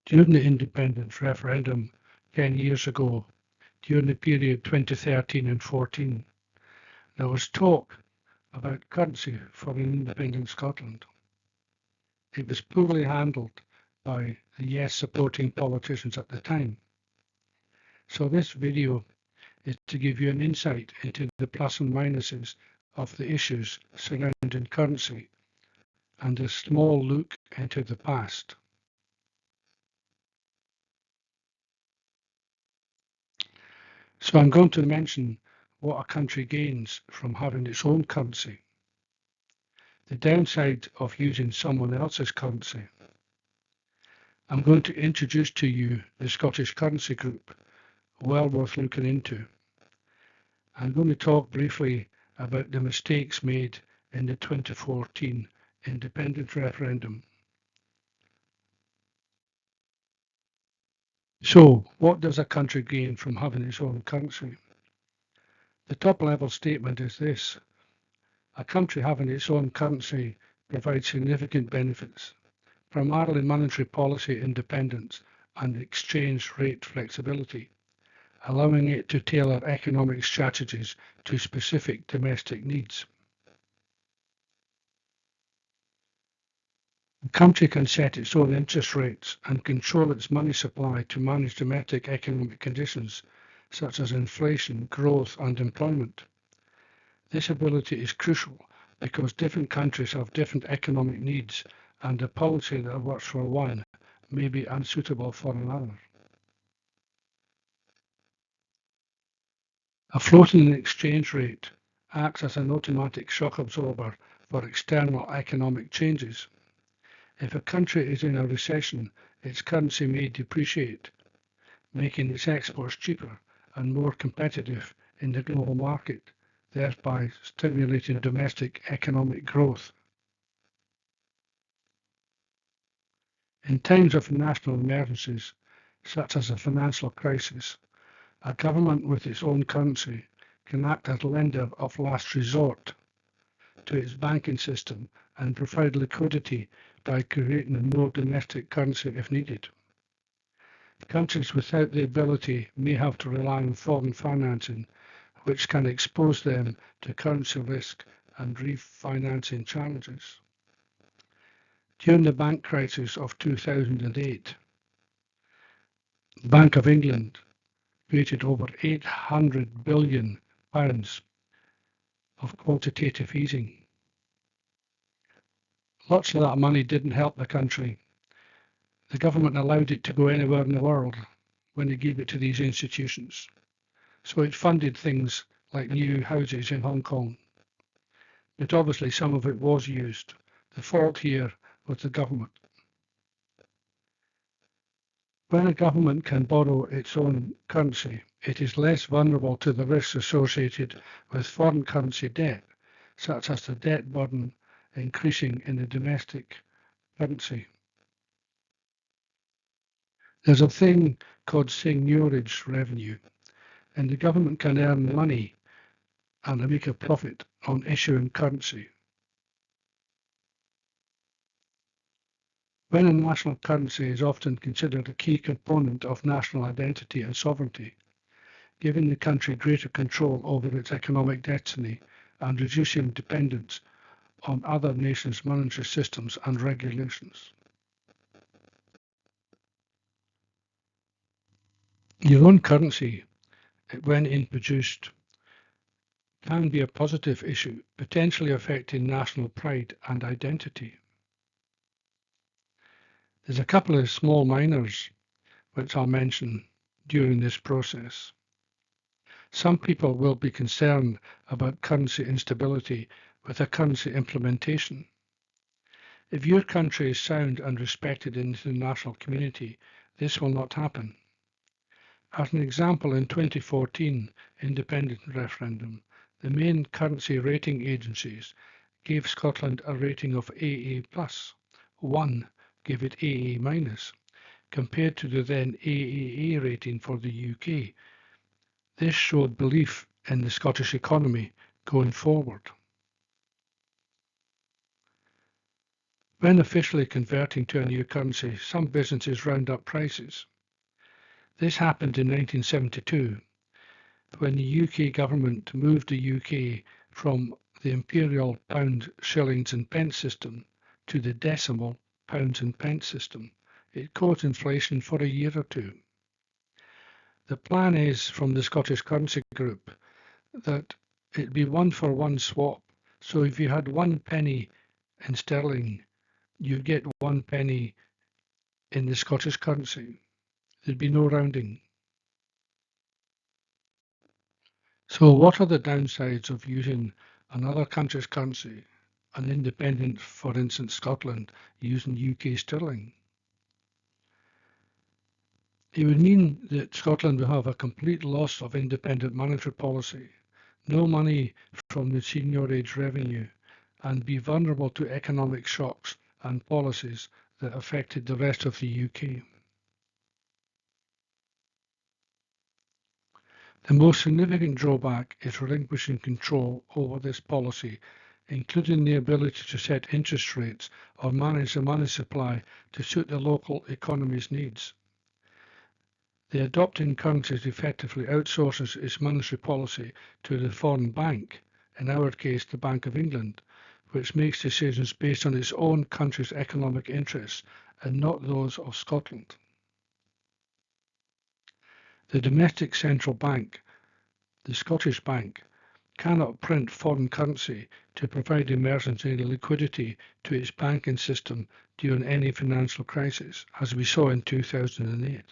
During the independence referendum 10 years ago, during the period 2013 and 14, there was talk about currency for an independent Scotland. It was poorly handled by the yes supporting politicians at the time. So this video is to give you an insight into the plus and minuses of the issues surrounding currency and a small look into the past. So I'm going to mention what a country gains from having its own currency, the downside of using someone else's currency. I'm going to introduce to you the Scottish Currency Group, well worth looking into. I'm going to talk briefly about the mistakes made in the 2014 independence referendum. So, what does a country gain from having its own currency? The top-level statement is this: a country having its own currency provides significant benefits, primarily monetary policy independence and exchange rate flexibility, allowing it to tailor economic strategies to specific domestic needs. The country can set its own interest rates and control its money supply to manage domestic economic conditions such as inflation, growth and employment. This ability is crucial because different countries have different economic needs and a policy that works for one may be unsuitable for another. A floating exchange rate acts as an automatic shock absorber for external economic changes. If a country is in a recession, its currency may depreciate, making its exports cheaper and more competitive in the global market, thereby stimulating domestic economic growth. In times of national emergencies, such as a financial crisis, a government with its own currency can act as lender of last resort to its banking system and provide liquidity by creating more domestic currency if needed. Countries without the ability may have to rely on foreign financing, which can expose them to currency risk and refinancing challenges. During the bank crisis of 2008, the Bank of England created over £800 billion of quantitative easing. Lots of that money didn't help the country. The government allowed it to go anywhere in the world when they gave it to these institutions. So it funded things like new houses in Hong Kong. But obviously some of it was used. The fault here was the government. When a government can borrow its own currency, it is less vulnerable to the risks associated with foreign currency debt, such as the debt burden increasing in the domestic currency. There's a thing called seigniorage revenue, and the government can earn money and make a profit on issuing currency. When a national currency is often considered a key component of national identity and sovereignty, giving the country greater control over its economic destiny and reducing dependence on other nations' monetary systems and regulations. Your own currency, when introduced, can be a positive issue, potentially affecting national pride and identity. There's a couple of small minors which I'll mention during this process. Some people will be concerned about currency instability with a currency implementation. If your country is sound and respected in the international community, this will not happen. As an example, in 2014 independence referendum, the main currency rating agencies gave Scotland a rating of AA+. One gave it AA-, compared to the then AAA rating for the UK. This showed belief in the Scottish economy going forward. When officially converting to a new currency, some businesses round up prices. This happened in 1972, when the UK government moved the UK from the imperial pound, shillings and pence system to the decimal pounds and pence system. It caused inflation for a year or two. The plan is from the Scottish Currency Group that it'd be 1-for-1 swap. So if you had 1 penny in sterling, you'd get 1 penny in the Scottish currency. There'd be no rounding. So what are the downsides of using another country's currency, an independent, for instance, Scotland, using UK sterling? It would mean that Scotland will have a complete loss of independent monetary policy, no money from the seigniorage revenue, and be vulnerable to economic shocks and policies that affected the rest of the UK. The most significant drawback is relinquishing control over this policy, including the ability to set interest rates or manage the money supply to suit the local economy's needs. The adopting countries effectively outsources its monetary policy to the foreign bank, in our case the Bank of England, which makes decisions based on its own country's economic interests and not those of Scotland. The domestic central bank, the Scottish Bank, cannot print foreign currency to provide emergency liquidity to its banking system during any financial crisis, as we saw in 2008.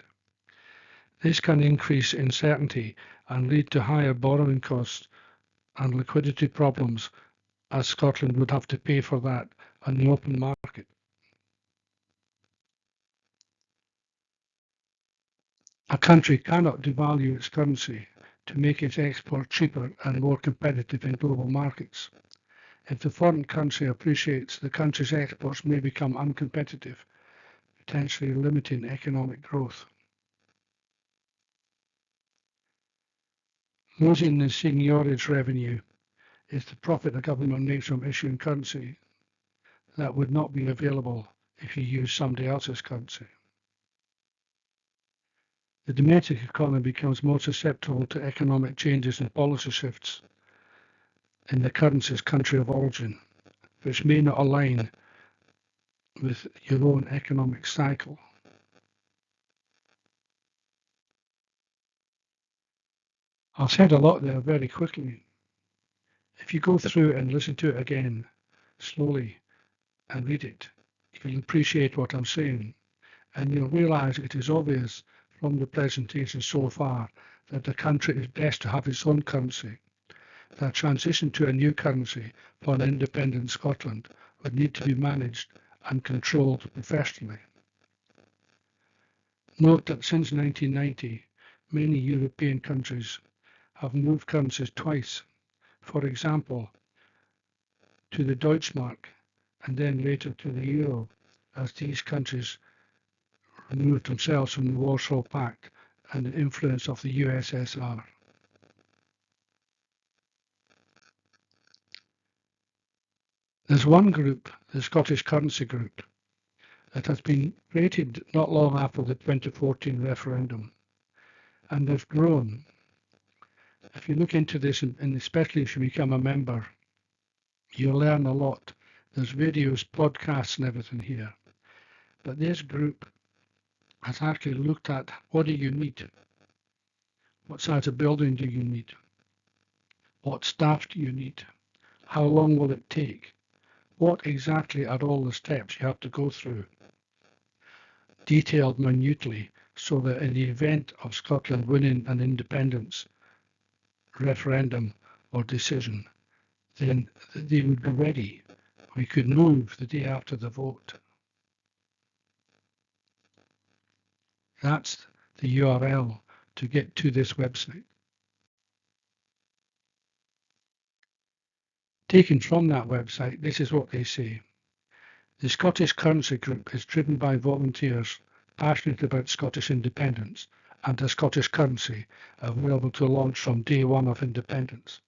This can increase uncertainty and lead to higher borrowing costs and liquidity problems, as Scotland would have to pay for that on the open market. A country cannot devalue its currency to make its export cheaper and more competitive in global markets. If the foreign currency appreciates, the country's exports may become uncompetitive, potentially limiting economic growth. Losing the seigniorage revenue is the profit the government makes from issuing currency that would not be available if you use somebody else's currency. The domestic economy becomes more susceptible to economic changes and policy shifts in the currency's country of origin, which may not align with your own economic cycle. I've said a lot there very quickly. If you go through and listen to it again slowly and read it, you'll appreciate what I'm saying, and you'll realise it is obvious from the presentation so far that the country is best to have its own currency. That transition to a new currency for an independent Scotland would need to be managed and controlled professionally. Note that since 1990, many European countries have moved currencies twice, for example, to the Deutschmark and then later to the euro, as these countries removed themselves from the Warsaw Pact and the influence of the USSR. There's one group, the Scottish Currency Group, that has been created not long after the 2014 referendum, and they've grown. If you look into this, and especially if you become a member, you'll learn a lot. There's videos, podcasts and everything here. But this group has actually looked at what do you need? What size of building do you need? What staff do you need? How long will it take? What exactly are all the steps you have to go through? Detailed minutely, so that in the event of Scotland winning an independence referendum or decision, then they would be ready. We could move the day after the vote. That's the URL to get to this website. Taken from that website, this is what they say. The Scottish Currency Group is driven by volunteers passionate about Scottish independence and a Scottish currency available to launch from day one of independence.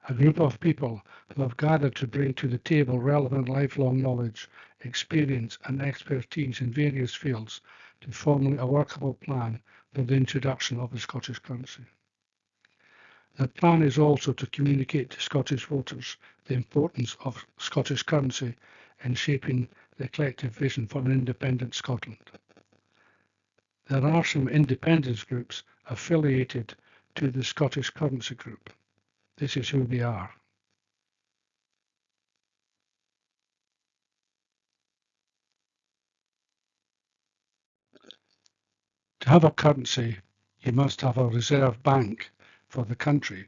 a group of people who have gathered to bring to the table relevant lifelong knowledge, experience and expertise in various fields to formulate a workable plan for the introduction of the Scottish currency. The plan is also to communicate to Scottish voters the importance of Scottish currency in shaping the collective vision for an independent Scotland. There are some independence groups affiliated to the Scottish Currency Group. This is who they are. To have a currency, you must have a reserve bank for the country.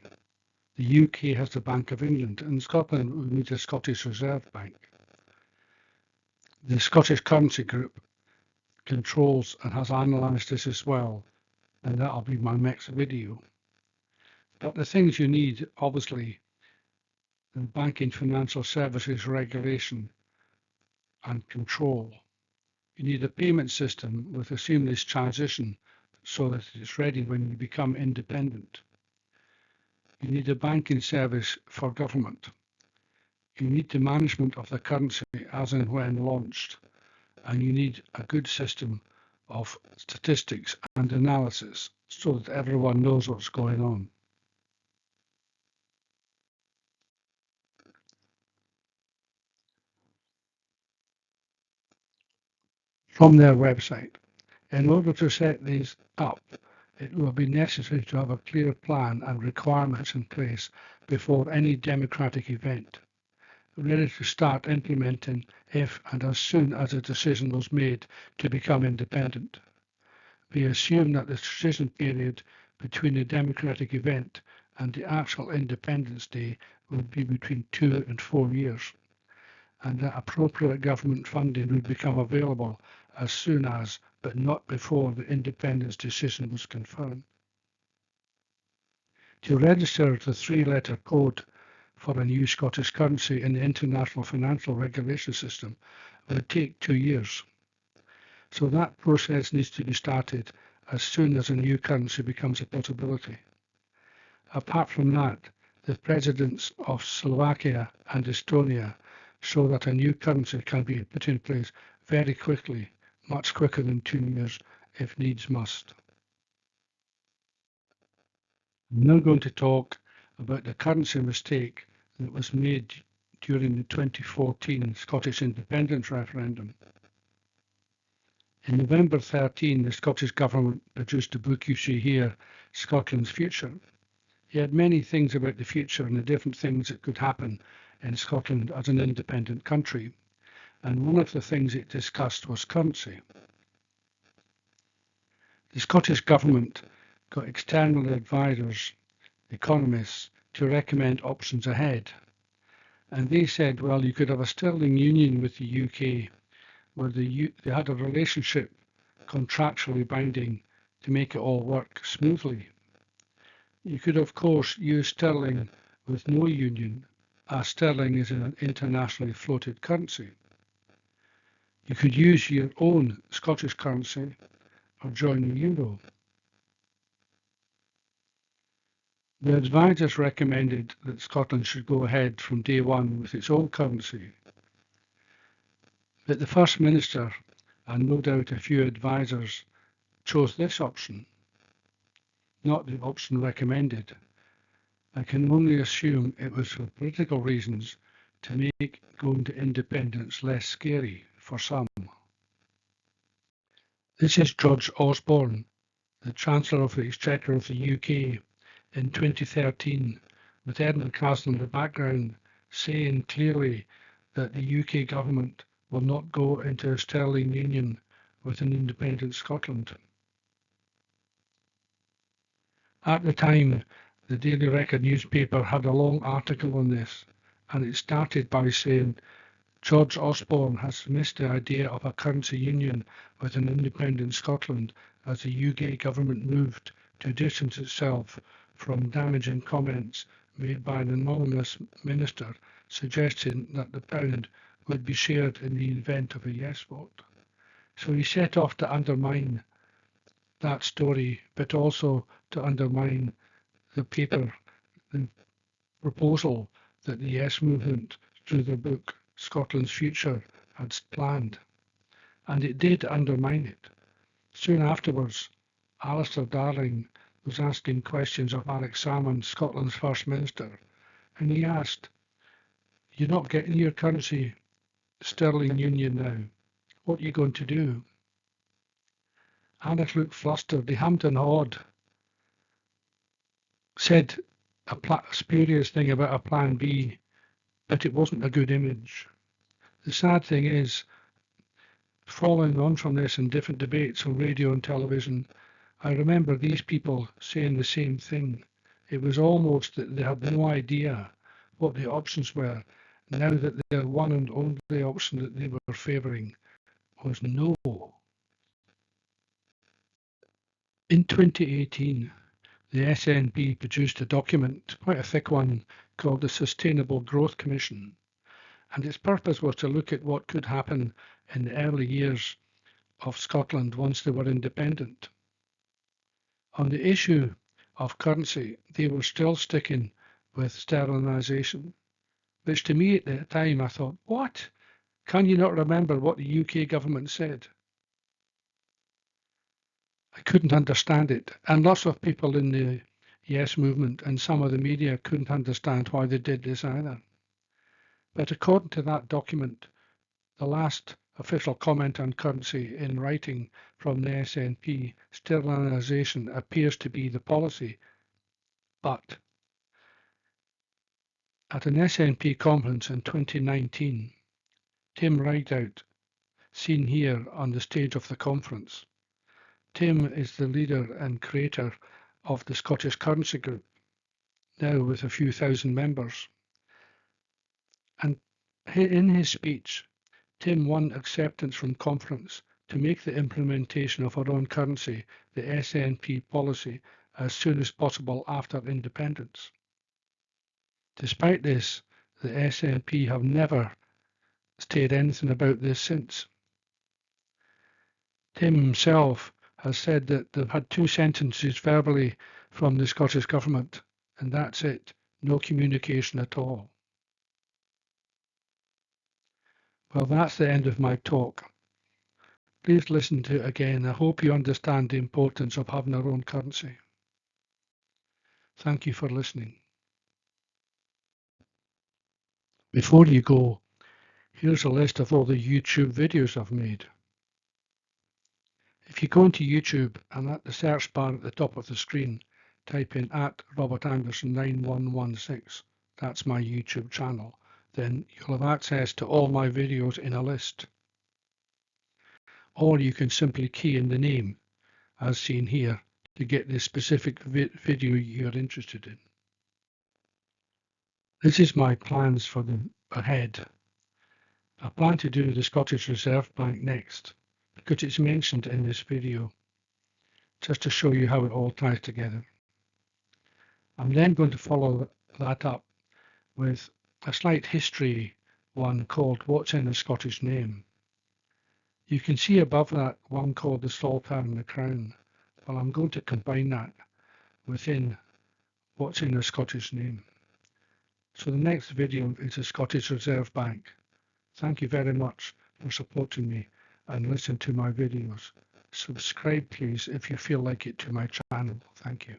The UK has the Bank of England, and Scotland will need a Scottish Reserve Bank. The Scottish Currency Group controls and has analysed this as well, and that'll be my next video. But the things you need, obviously, the banking financial services regulation and control. You need a payment system with a seamless transition so that it's ready when you become independent. You need a banking service for government. You need the management of the currency as and when launched, and you need a good system of statistics and analysis so that everyone knows what's going on. From their website, in order to set these up, it will be necessary to have a clear plan and requirements in place before any democratic event, ready to start implementing if and as soon as a decision was made to become independent. We assume that the transition period between the democratic event and the actual Independence Day would be between 2 and 4 years, and that appropriate government funding would become available as soon as, but not before, the independence decision was confirmed. To register the three-letter code for a new Scottish currency in the International Financial Regulation System would take 2 years. So that process needs to be started as soon as a new currency becomes a possibility. Apart from that, the presidents of Slovakia and Estonia show that a new currency can be put in place very quickly, much quicker than 2 years if needs must. I'm now going to talk about the currency mistake that was made during the 2014 Scottish independence referendum. In November 13, the Scottish Government produced the book you see here, Scotland's Future. It had many things about the future and the different things that could happen in Scotland as an independent country, and one of the things it discussed was currency. The Scottish Government got external advisors, economists, to recommend options ahead. And they said, well, you could have a sterling union with the UK where they had a relationship contractually binding to make it all work smoothly. You could, of course, use sterling with no union, as sterling is an internationally floated currency. You could use your own Scottish currency or join the euro. The advisors recommended that Scotland should go ahead from day one with its own currency. But the First Minister, and no doubt a few advisors, chose this option, not the option recommended. I can only assume it was for political reasons to make going to independence less scary for some. This is George Osborne, the Chancellor of the Exchequer of the UK, in 2013, with Edmund Castle in the background, saying clearly that the UK government will not go into a sterling union with an independent Scotland. At the time, the Daily Record newspaper had a long article on this, and it started by saying, George Osborne has missed the idea of a currency union with an independent Scotland as the UK government moved to distance itself from damaging comments made by an anonymous minister suggesting that the pound would be shared in the event of a yes vote. So he set off to undermine that story, but also to undermine the paper, the proposal that the Yes movement, through their book Scotland's Future, had planned, and it did undermine it. Soon afterwards, Alistair Darling was asking questions of Alex Salmond, Scotland's First Minister, and he asked, "You're not getting your currency sterling union now. What are you going to do?" Alex looked flustered. He hummed and hawed, said a spurious thing about a plan B, but it wasn't a good image. The sad thing is, following on from this in different debates on radio and television, I remember these people saying the same thing. It was almost that they had no idea what the options were, now that their one and only option that they were favouring was no. In 2018, the SNP produced a document, quite a thick one, called the Sustainable Growth Commission, and its purpose was to look at what could happen in the early years of Scotland once they were independent. On the issue of currency, they were still sticking with sterlinisation, which to me at the time I thought, what? Can you not remember what the UK government said? I couldn't understand it, and lots of people in the Yes movement and some of the media couldn't understand why they did this either. But according to that document, the last official comment on currency in writing from the SNP, sterlinisation appears to be the policy. But at an SNP conference in 2019, Tim Rideout, seen here on the stage of the conference. Tim is the leader and creator of the Scottish Currency Group, now with a few thousand members. And in his speech, Tim won acceptance from conference to make the implementation of our own currency the SNP policy as soon as possible after independence. Despite this, the SNP have never stated anything about this since. Tim himself has said that they've had 2 sentences verbally from the Scottish Government, and that's it, no communication at all. Well, that's the end of my talk. Please listen to it again. I hope you understand the importance of having our own currency. Thank you for listening. Before you go, here's a list of all the YouTube videos I've made. If you go into YouTube and at the search bar at the top of the screen, type in @RobertAnderson9116, that's my YouTube channel, then you'll have access to all my videos in a list. Or you can simply key in the name, as seen here, to get the specific video you're interested in. This is my plans for the ahead. I plan to do the Scottish Reserve Bank next, because it's mentioned in this video, just to show you how it all ties together. I'm then going to follow that up with a slight history one called What's in a Scottish Name. You can see above that one called the Saltire and the Crown. Well, I'm going to combine that within What's in a Scottish Name. So the next video is the Scottish Reserve Bank. Thank you very much for supporting me and listen to my videos. Subscribe please if you feel like it to my channel. Thank you.